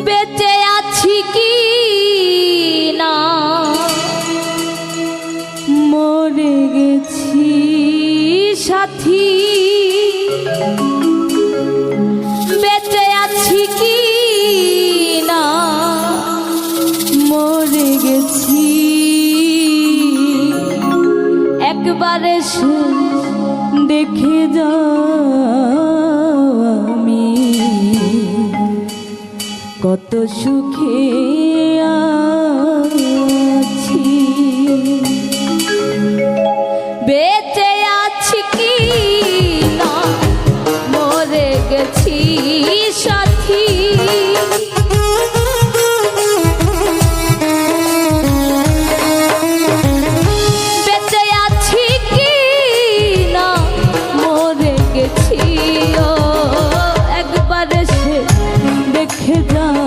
বেঁচে আছি কি না মরে গেছি সাথী, বেঁচে আছি কি না মরে গেছি, একবার এসে দেখে যাও আমি কত সুখে আছি। বেঁচে আছি কি না মরে গেছি সাথী, বেঁচে আছি কি না মরে গেছি, ও একবার এসে দেখে যাও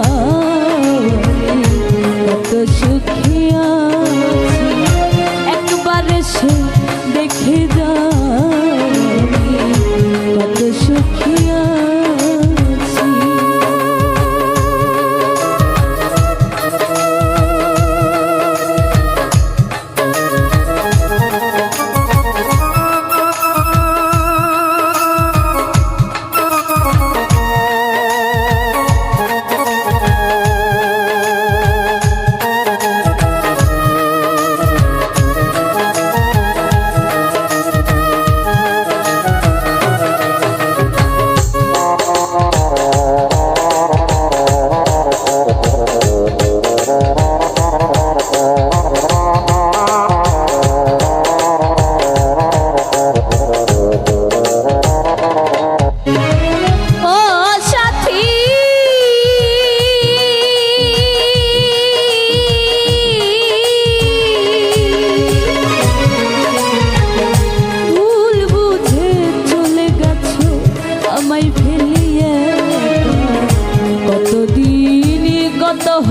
কত সুখে আছি, একবার এসে দেখে যাও কত সুখে আছি।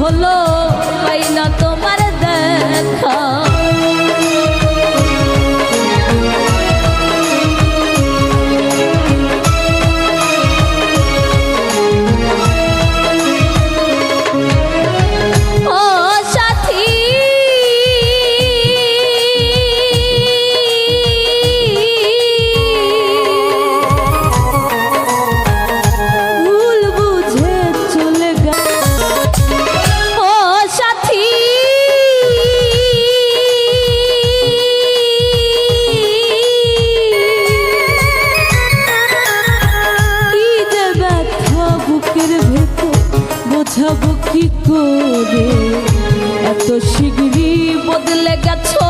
হলো পাই না তোমার দেখা, ও সাথী ভুল বুঝে চলে বোঝাবো কি করে, এত শীঘ্রই বদলে গেছো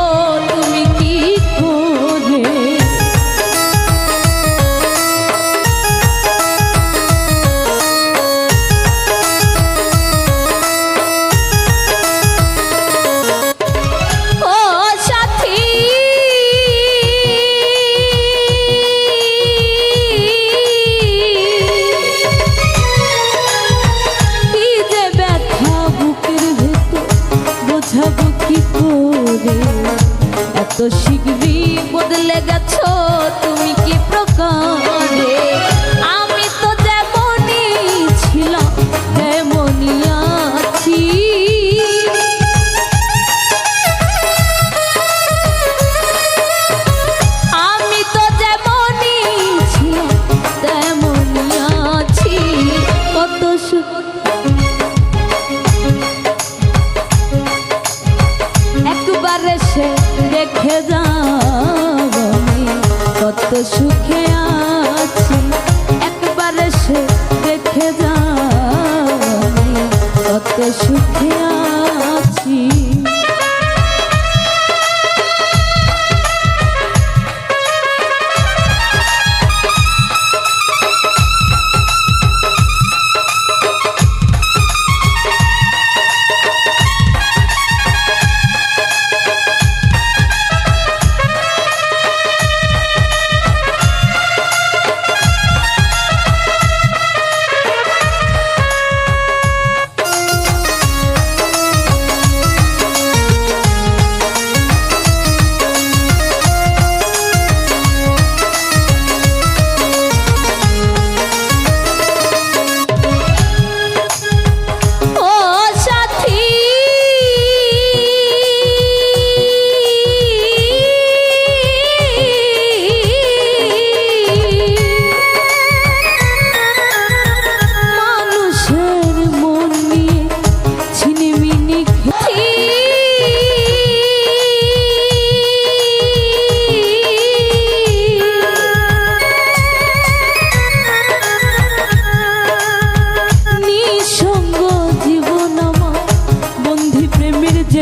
তুমি কি করে, ও সাথী বোঝাবো কি করে, এত শীঘ্রই বদলে গেছো তুমি কি প্রকারে, আমি তো যেমনই ছিলাম তেমনই আছি, আমি তো যেমনই ছিলাম তেমনই আছি, কত একবার এসে দেখে যাও আমি কত সুখে আছি, একবার এসে দেখে যাও আমি কত সুখে আছি।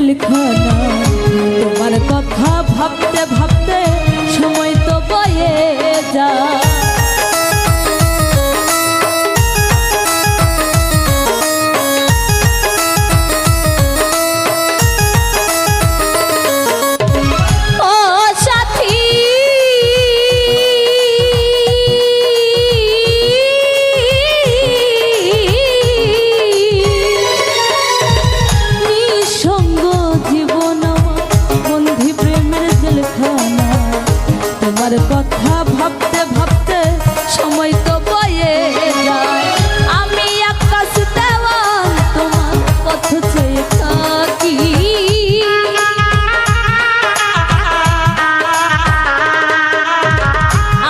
জেলখানা তোমার কথা ভাবতে ভাবতে সময় তো বয়ে যায় কথা ভাবতে ভাবতে সময় তো বয়ে যায় আমি আকাশ দেওয়াল তোমার পথ চেয়ে থাকি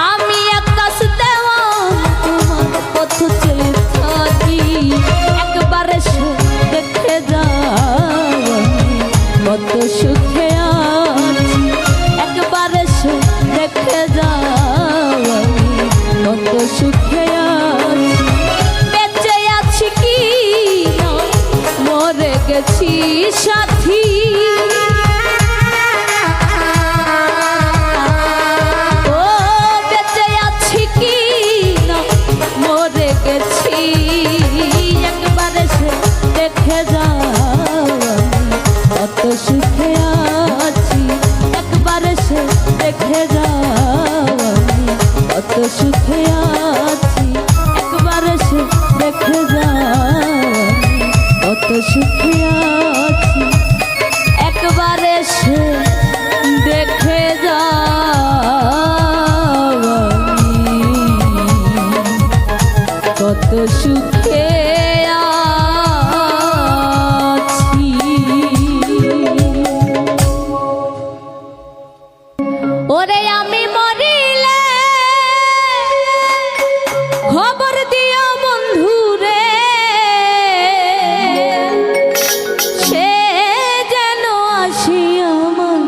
আমি আকাশ দেওয়াল তোমার পথ চেয়ে থাকি একবার এসে দেখে যাও কত সুখে আছি একবার এসে দেখে যাও কত সুখে আছি বেঁচে আছি কি না মরে গেছি সাথী ও বেঁচে আছি কি না মরে গেছি একবার এসে দেখে যাও কত সুখে আছি একবার এসে দেখে যাও কত সুখে আছি একবার এসে দেখে যাও কত সুখে আছি একবার এসে দেখে যাও কত সুখে আছি ওরে আমি মরিলে খবর দিও বন্ধু রে সে যেন আসি আমার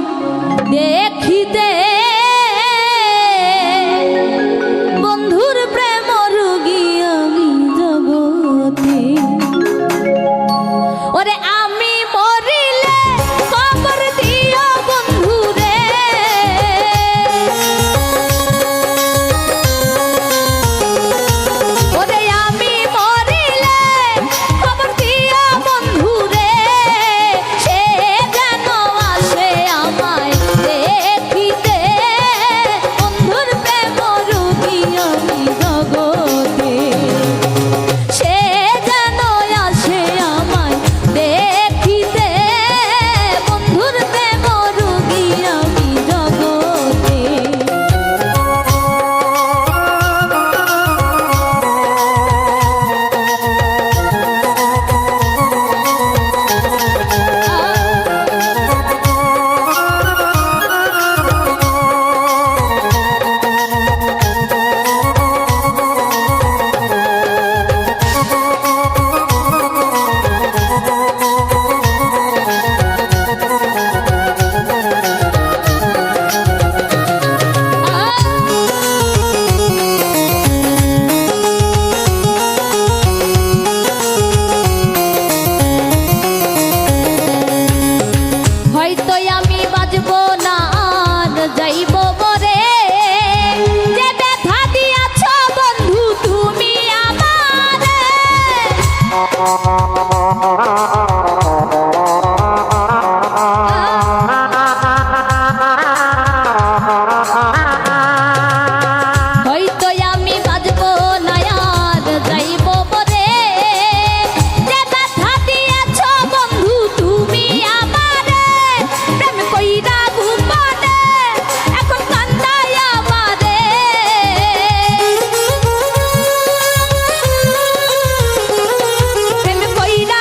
দেখিতে বন্ধুর প্রেম রোগী আমি জগতে ওরে আমি মরিলে খবর দিও বন্ধু রে ওরে আমি মরিলে খবর দিও বন্ধু রে সে যেন আসে আমায় দেখিতে বন্ধুর প্রেম রোগী আমি জগতে সে যেন আসে আমায় দেখিতে বন্ধুর প্রেম রোগী আমি জগতে হয়তো আমি বাজবো না আর যাইব মরে যে ব্যথা দিয়াছ বন্ধু তুমি আমারে হয়তো আমি বাজবো না আর যাইব মরে যে ব্যথা দিয়াছ বন্ধু তুমি আমারে প্রেম কইরা ঘুমানে এখন কান্দাই আমারে প্রেম কইরা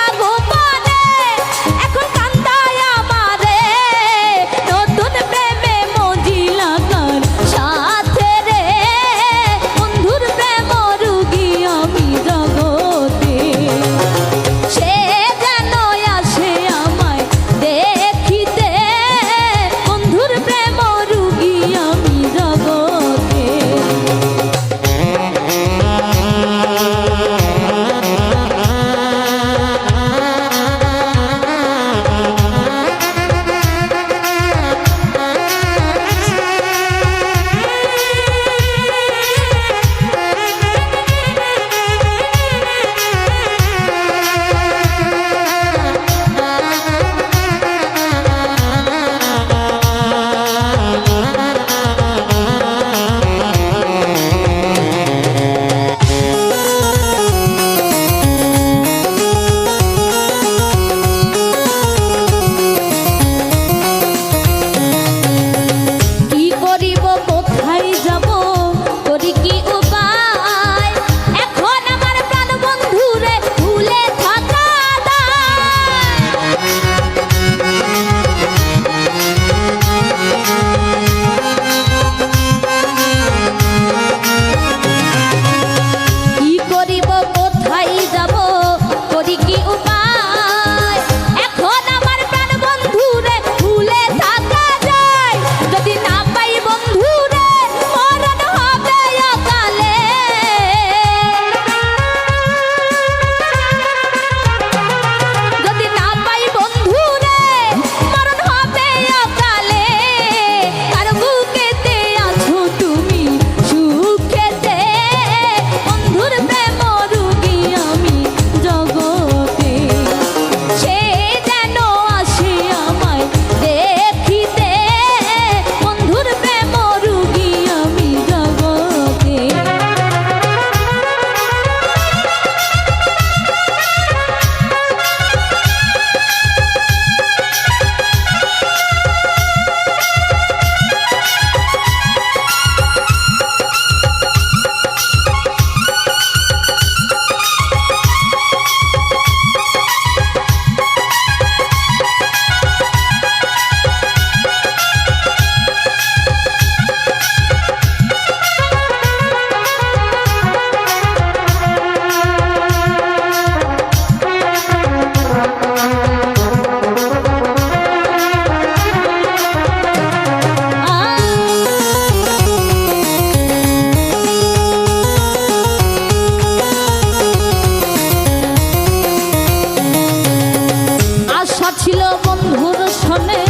ছিল বন্ধুর সনে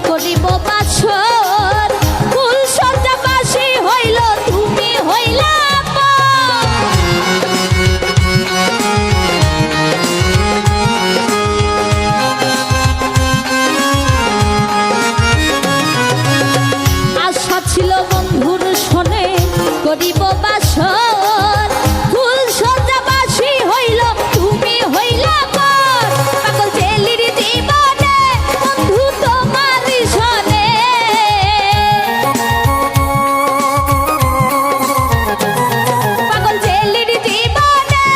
করিব বাসর, ফুল সজ্জা বাসি হইল তুমি হইলা আশা ছিল বন্ধুর সনে করিব বাসর, ফুল সজ্জা বাসি হইল তুমি হইলা পর, পাগল জেলির জীবনে বন্ধু তোমার সনে, পাগল জেলির জীবনে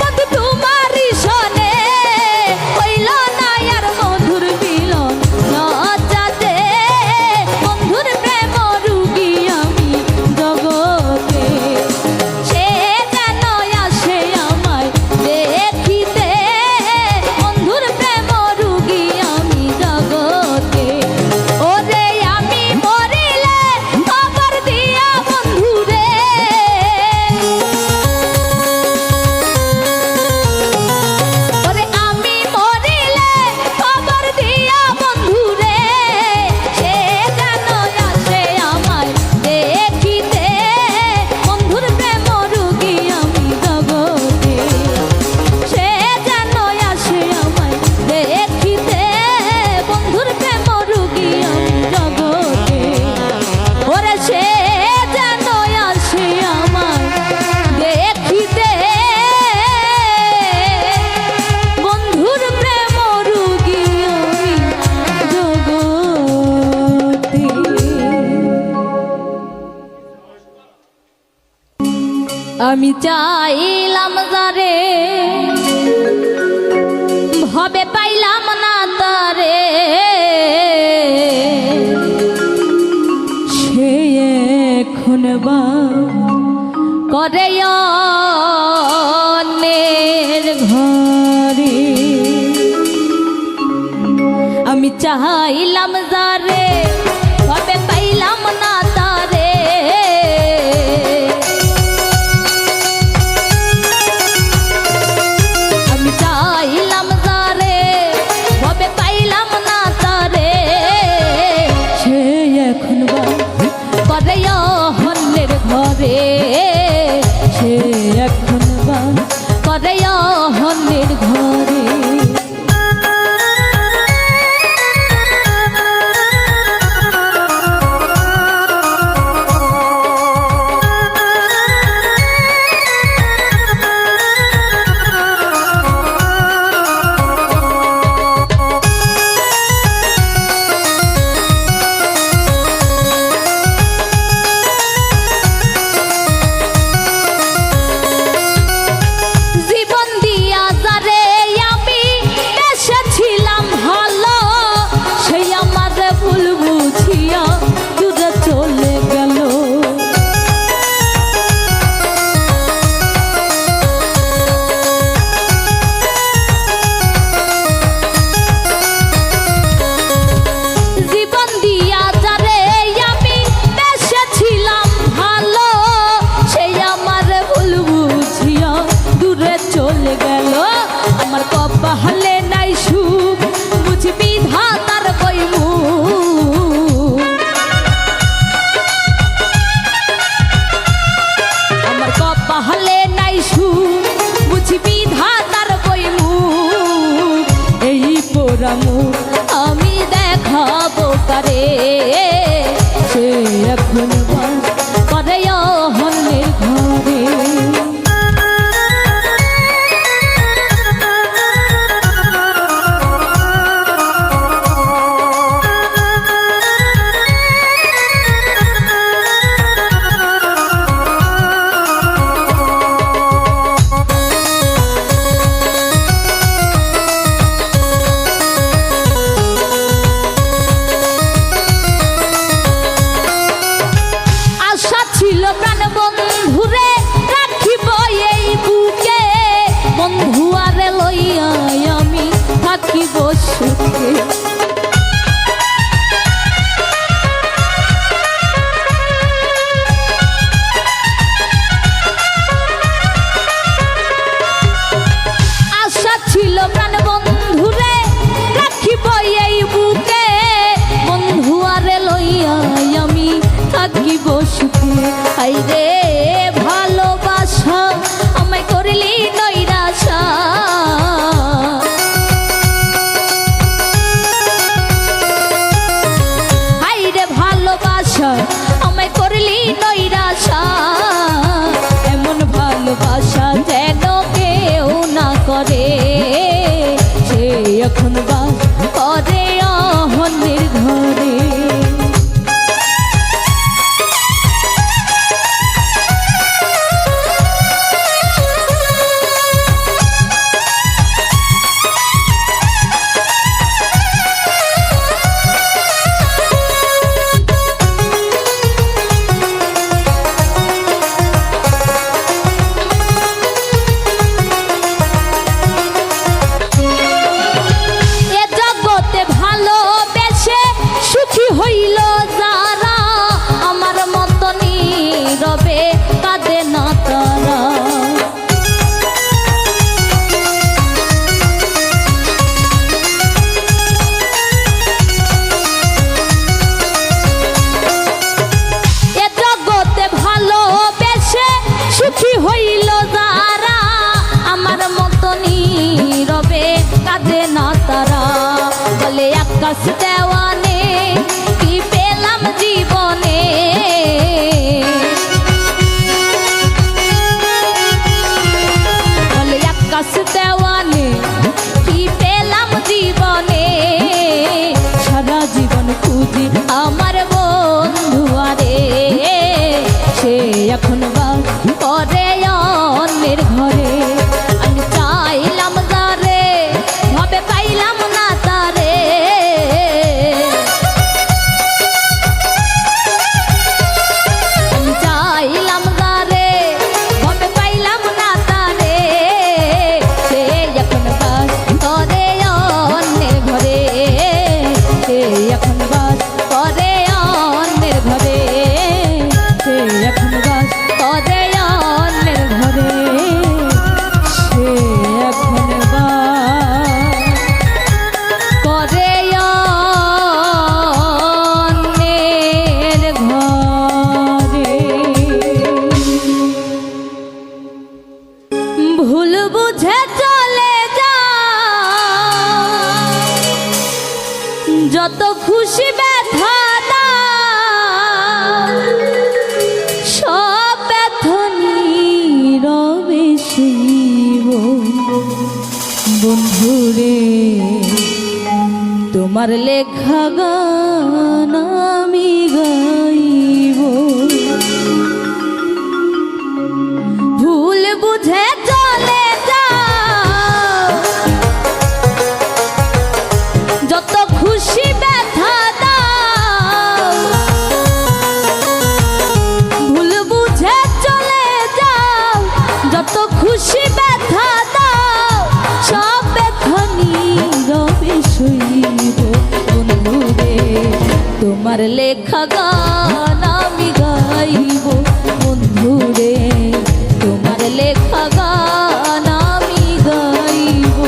বন্ধু তোমার সনে, হইল না আর মধুর মিলন লজ্জাতে, বন্ধুর প্রেম রুগী আমি জগতে, সে যেন আসে আমায় দেখিতে, বন্ধুর প্রেম রুগী আমি জগতে, ওরে আমি মরিলে খবর দিয়া বন্ধুরে, ওরে আমি মরিলে খবর দিয়া বন্ধুরে, সে যেন আসে আমায় দেখিতে, বন্ধুর প্রেম রুগী আমি জগতে, সে যেন আসে আমায় দেখিতে, বন্ধুর প্রেম রুগী আমি জগতে, ওরে সে যেন আসে আমায় দেখিতে, বন্ধুর প্রেম রুগী আমি জগতে। আমি চাইলাম যারে ভবে পাইলাম না তারে, সে এখন বা করে অন্যের ঘরে, আমি চাইলাম যারে ভবে পাইলাম না তারে, আমি চাইলাম যারে ভবে পাইলাম না তারে, সে এখন বা করে অন্যের ঘরে, সে এখন বা করে অন্যের ঘরে। জীবন দিয়া যারে আমি এসেছিলাম ভালো, সেই আমার ভুল বুঝিয়া দূরে চলে গেল, জীবন দিয়া যারে আমি এসেছিলাম ভালো, সেই আমার ভুল বুঝিয়া দূরে চলে গেল, আমার কপালে নাই সুখ বুঝবি ধাতার বইমুখ, আমার কপালে নাই সুখ বুঝবি ধাতার বইমুখ, এই পোড়ামু আমি দেখাবো কারে, সে এখন বাস করে অন্যের ঘরে। আশা ছিল প্রাণ বন্ধুরে রাখিব এই বুকে, বন্ধু আরে লইয়া আমি থাকিব সুখে, আশা ছিল প্রাণ বন্ধুরে রাখিব এখন বাস করে অন্যের ঘরে। হইল যারা আমার মত নীরবে কাঁদে না তারা। এ জগতে ভালোবেসে সুখী হইল যারা আমার মত নীরবে কাঁদে না তারা। বলে আকাশ দেওয়ানে কি পেলাম জীবনে, বলে আকাশ দেওয়ানে কি পেলাম জীবনে। সারা জীবন খুঁজি আমার বন্ধু আরে, সে এখন বাস করে অন্যের ঘরে। আমি চাইলাম যারে ভাবে পাইলাম না তারে, ভুল বুঝে চলে যা যত খুশি ব্যথা দাও, সব ব্যথা নীরবে সইব। বন্ধুরে তোমার লেখা গান আমি গাইব। ভুল বুঝে চলে যাও যত খুশি ব্যথা দাও, ভুল বুঝে চলে যাও যত খুশি ব্যথা দাও, সব ব্যথা নীরবে সইব। বন্ধুরে তোমার লেখা গান আমি গাইব। বন্ধুরে তোমার লেখা গান আমি গাইব।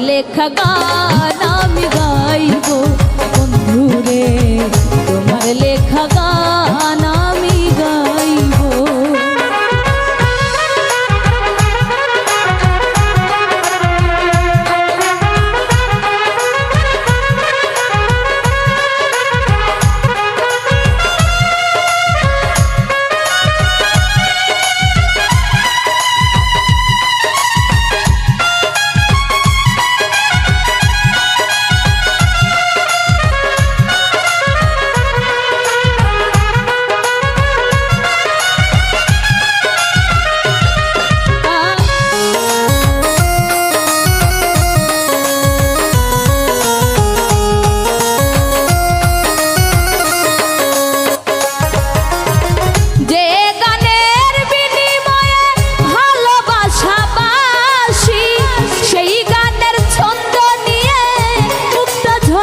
লেখা গান আমি গাইব।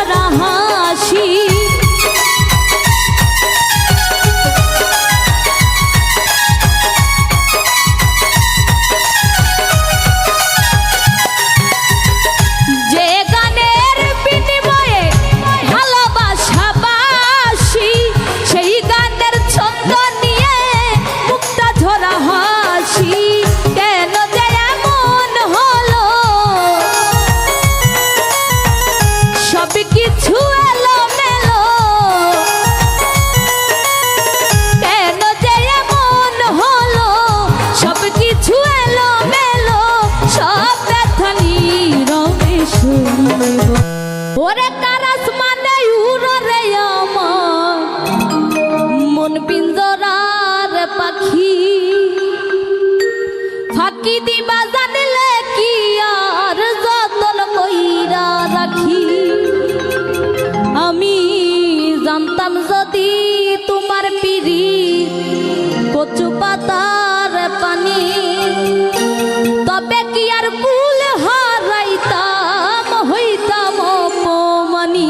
ঝরা হাসি যে গানের বিনিময়ে ভালোবাসা বাসি সেই গানের ছন্দ নিয়ে মুক্তা ঝরা হাসি কেন যে এমন হলো সব কিছু এলোমেলো কেন যে এমন হলো সব কিছু এলোমেলো সব ব্যথা নীরবে শুনব ওরে কারাস মানে উড়রে আমার মন পিঞ্জরার পাখি ফাঁকি দিবা জানলে কি আর যতন কইরা রাখি আমি জানতাম যদি তোমার পিড়ি কচু পাতার পানি তবে কি আর কুল হারাইতাম হইতাম অপমানি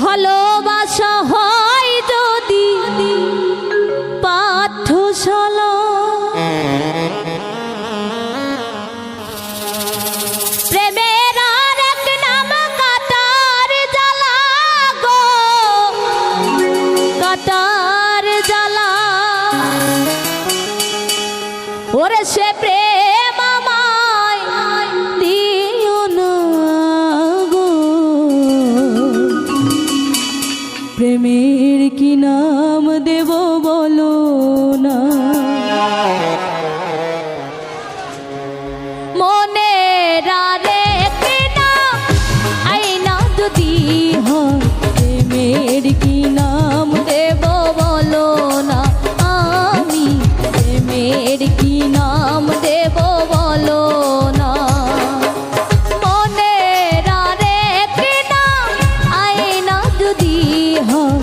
ভালোবাসা হয় যদি পাঠশালা, প্রেমের আর এক নাম কাটার জ্বালা গো, কাটার জ্বালা। ওরে সে প্রেম আমায় দিও না গো, প্রেমের কি নাম দেব বলো না। মনে রারে কি নাম আইনা যদি হয়, প্রেমের কি নাম দেব বলো না। আমি প্রেমের কি নাম দেব বলো না। মনে রারে কি নাম আইনা যদি হয়,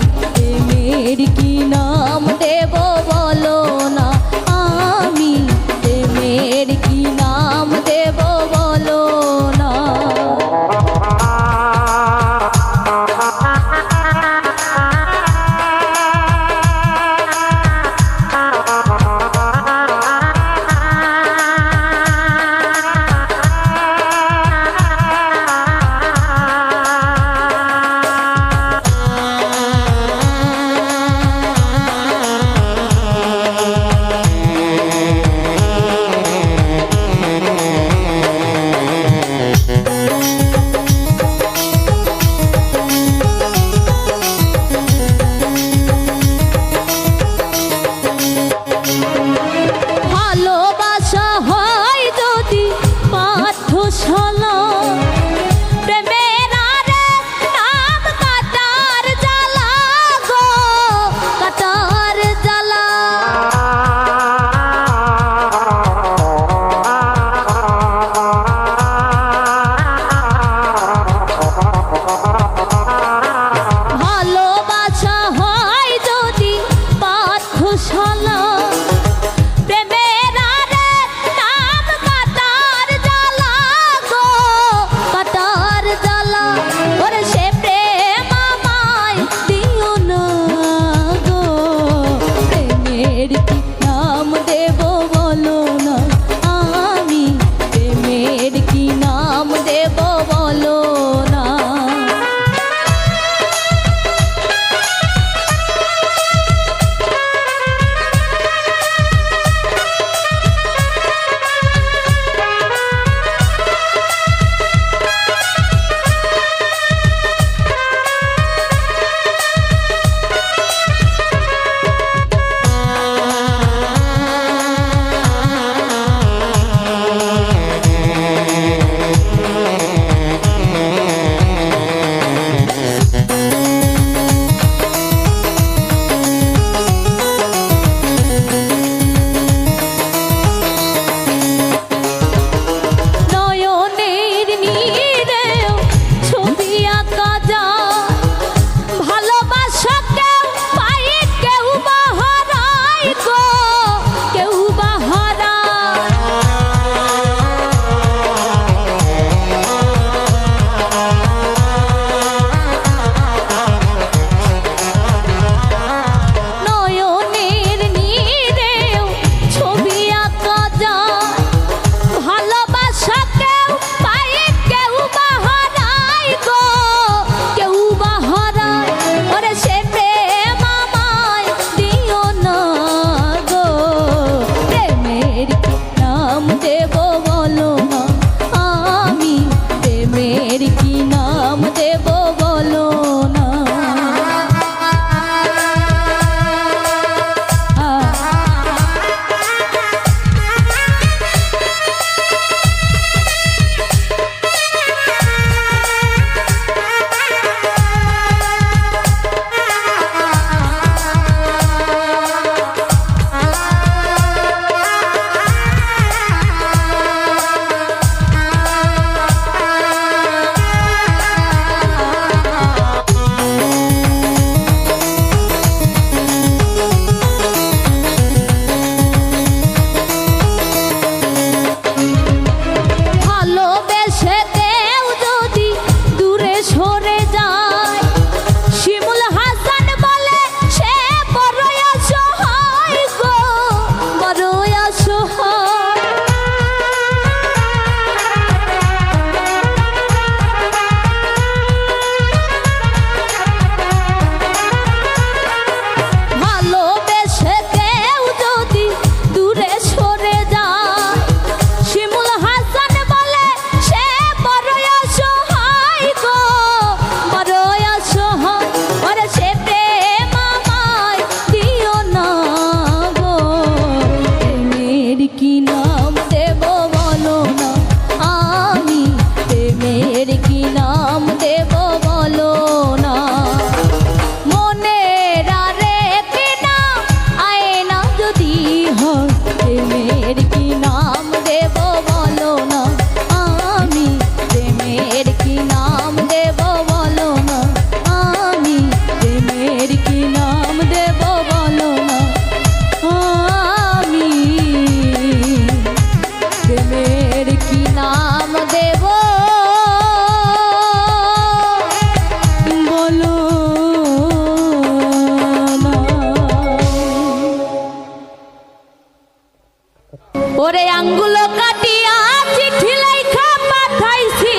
ওরে আঙ্গুল কাটিয়া চিঠি লেখা পাঠাইছি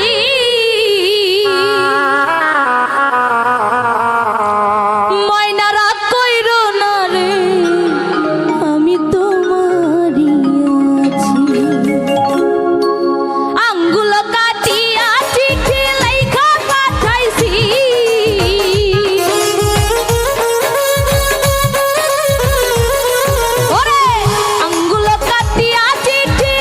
ময়না রাগ কইরো না রে আমি তোমারই আছি আঙ্গুল কাটিয়া চিঠি লেখা পাঠাইছি ওরে আঙ্গুল কাটিয়া চিঠি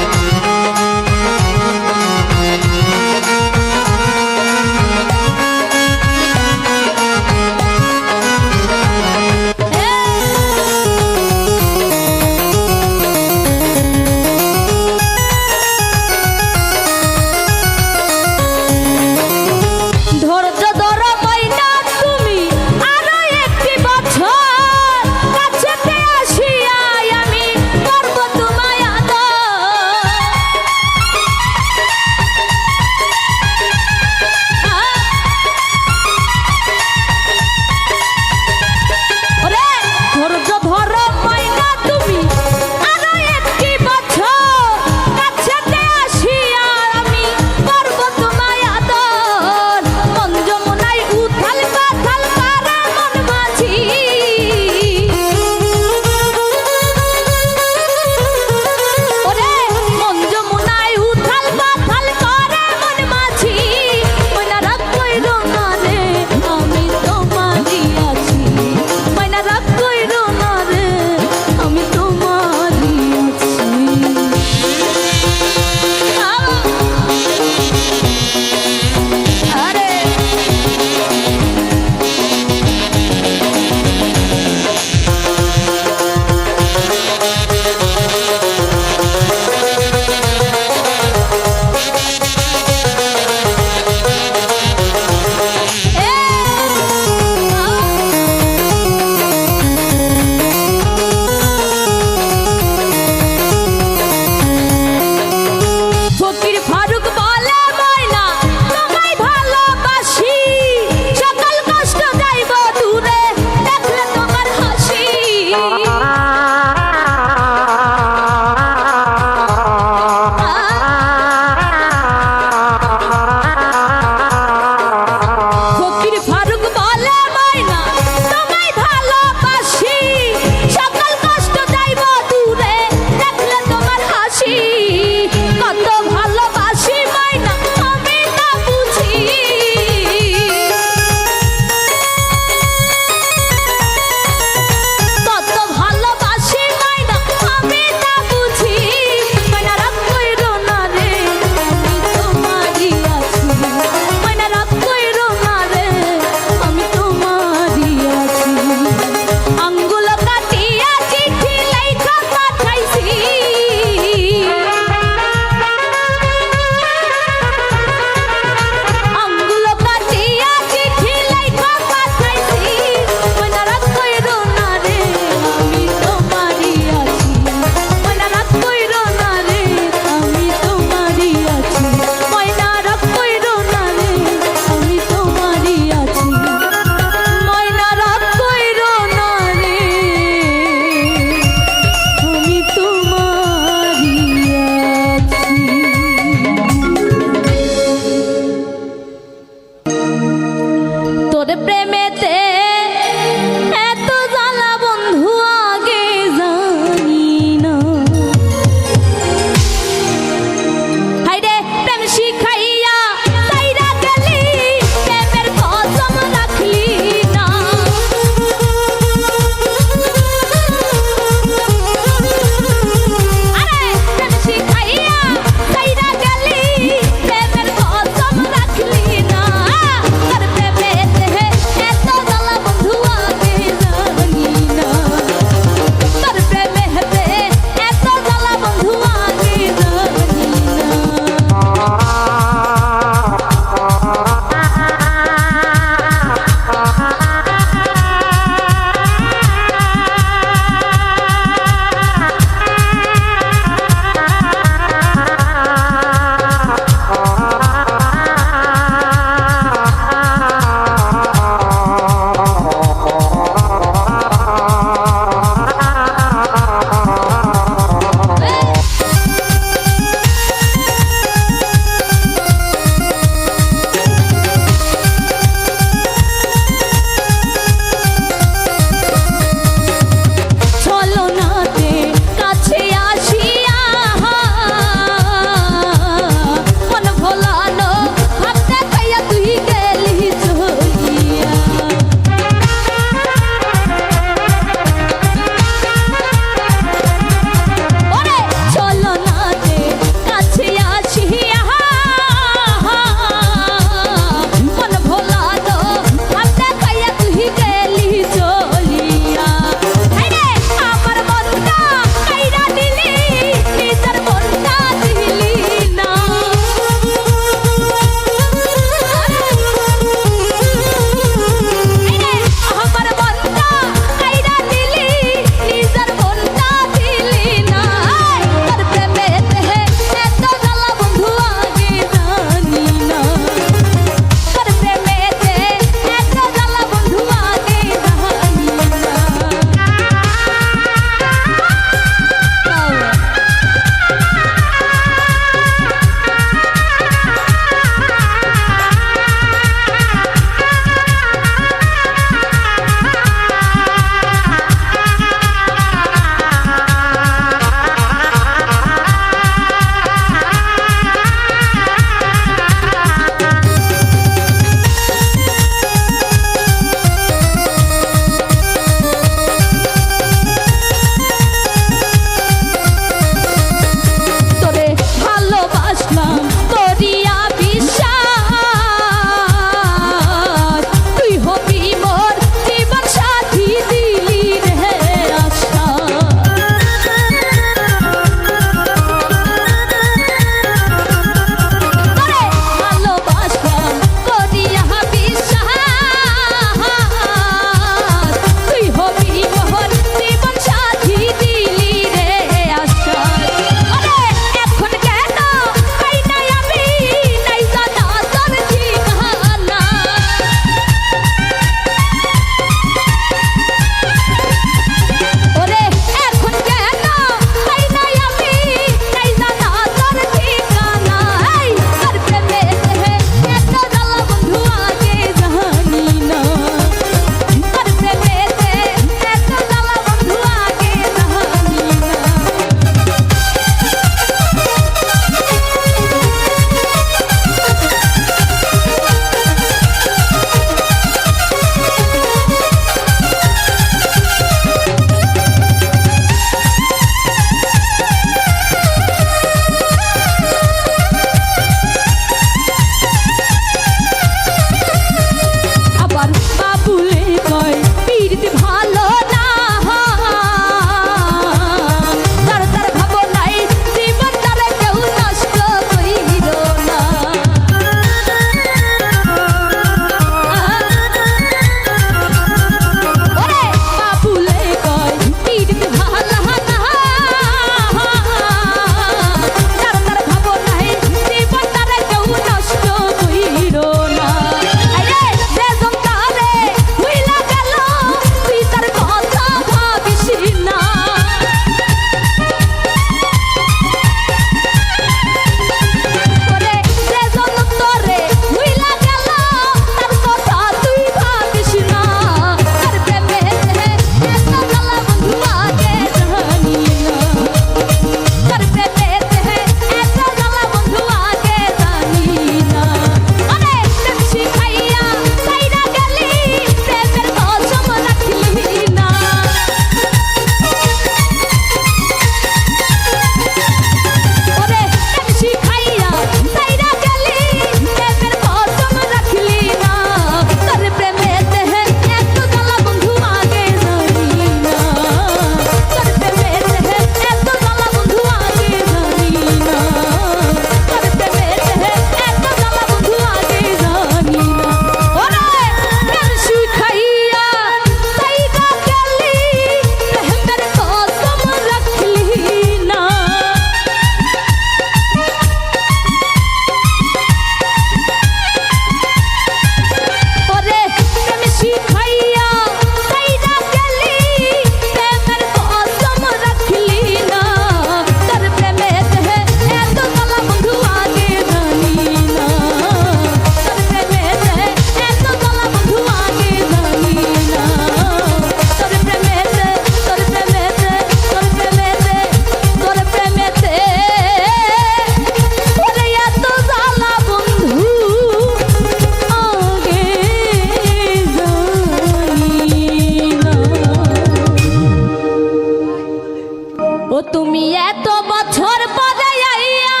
এত বছর পরে আইয়া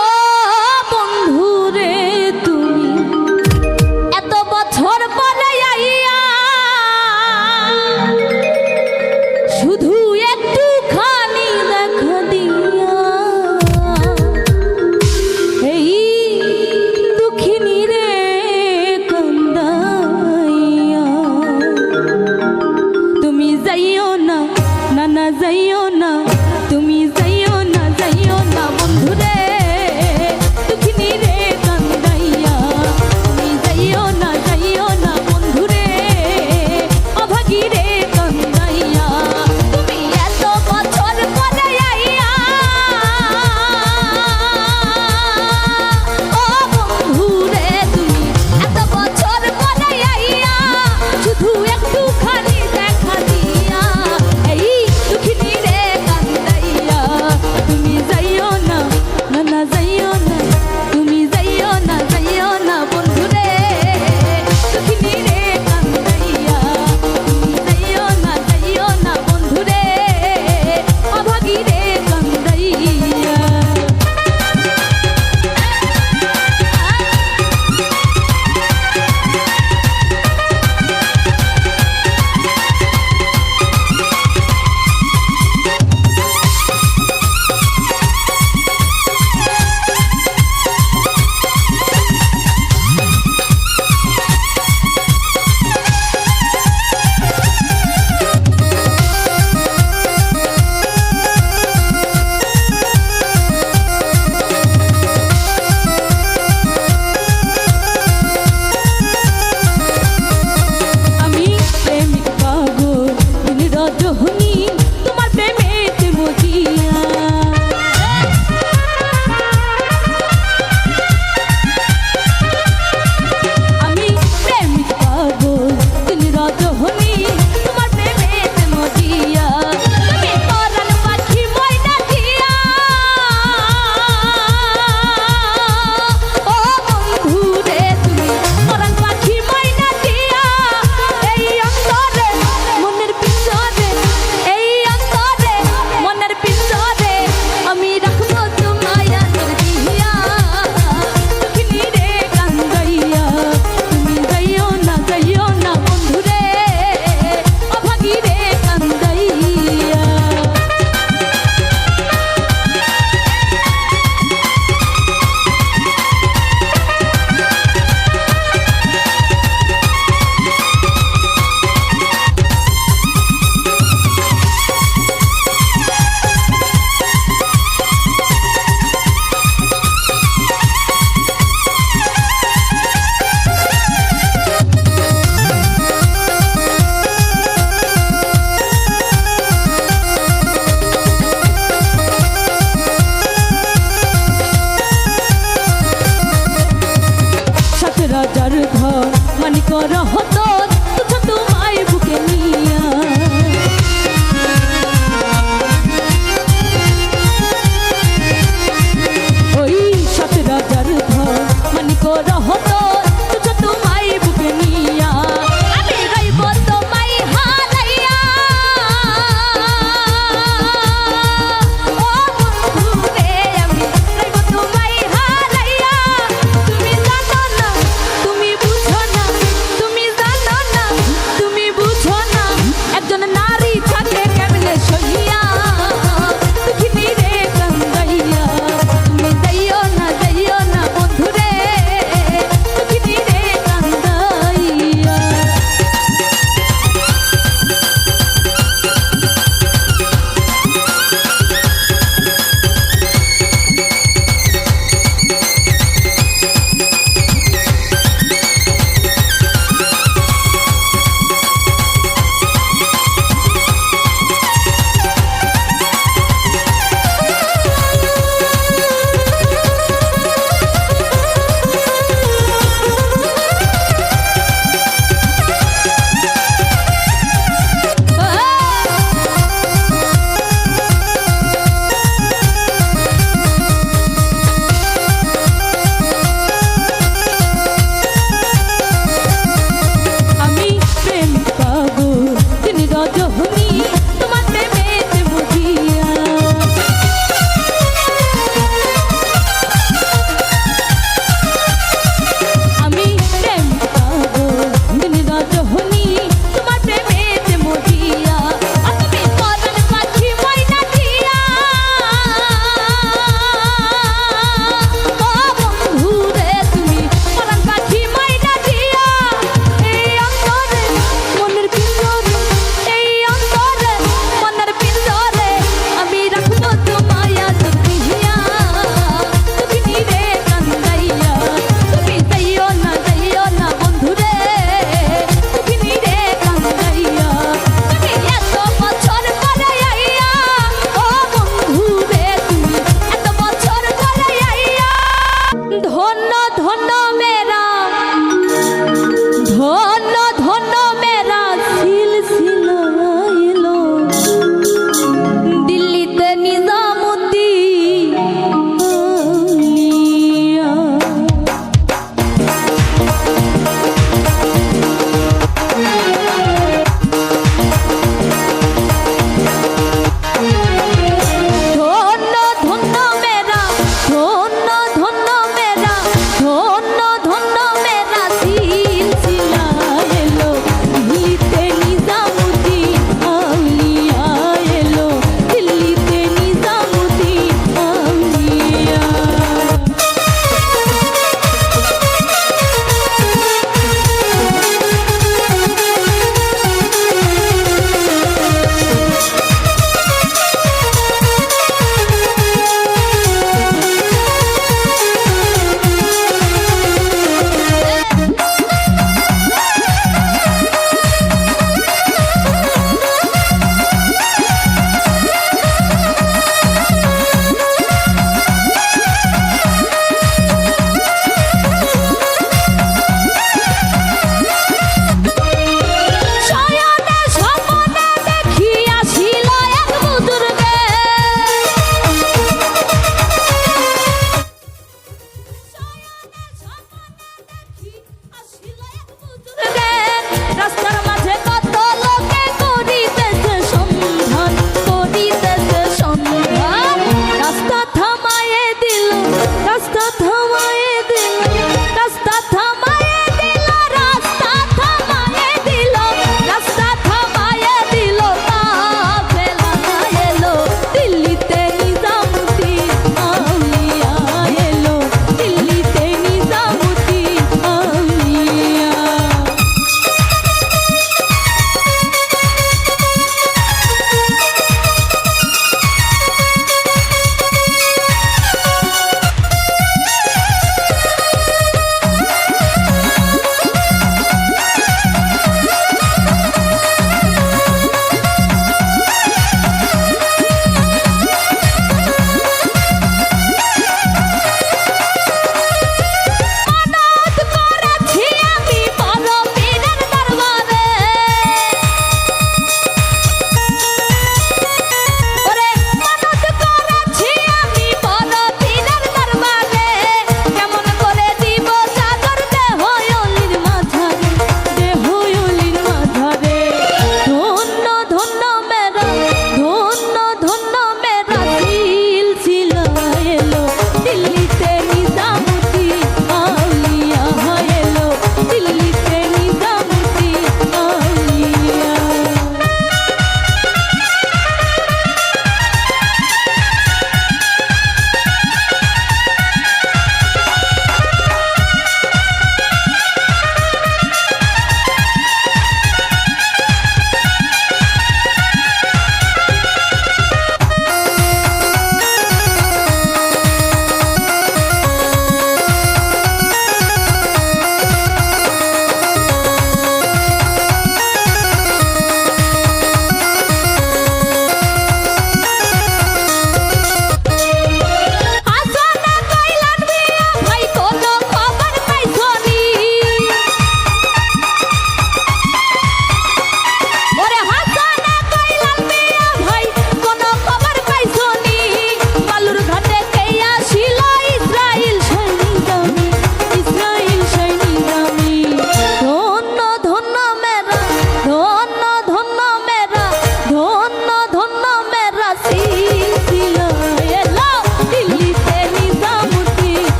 ও বন্ধু রে তুমি এত বছর পরে আইয়া শুধু একটুখানি দেখা দিয়া এই দুঃখিনী রে কান্দাইয়া তুমি যাইও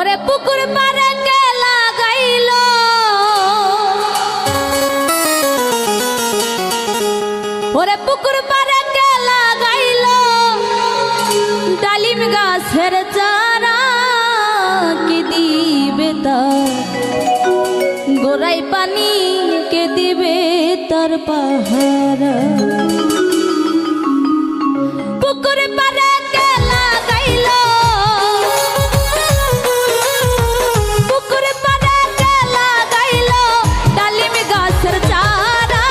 ওরে পুকুর পাড়ে কে লাগাইল ওরে পুকুর পাড়ে কে লাগাইল ডালিম গাছের চারা কে দিবে তার গোড়ায় পানি কে দিবে তার পাহারা পুকুর পাড়ে কে লাগাইল পুকুর পাড়ে কে লাগাইল ডালিম গাছের চারা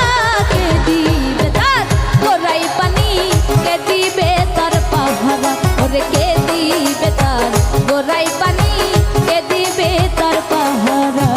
কে দিবে তার গোড়ায় পানি কে দিবে তার পাহারা ওরে কে দিবে তার গোড়ায় পানি কে দিবে তার পাহারা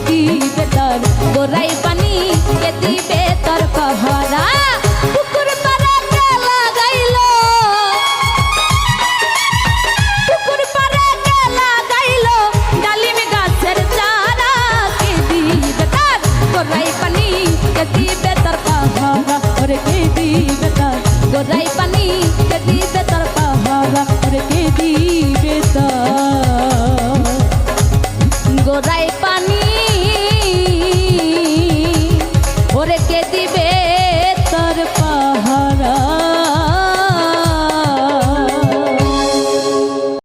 দিবে তার গোরাই পানি কে দিবে তার পাহারা পুকুর পাড়ে কে লাগাইলো পুকুর পাড়ে কে লাগাইলো ডালিম গাছের চারা কে দিবে তার গোরাই পানি কে দিবে তার পাহারা ওরে কে দিবে তার গোরাই পানি কে দিবে তার পাহারা ওরে কে দিবে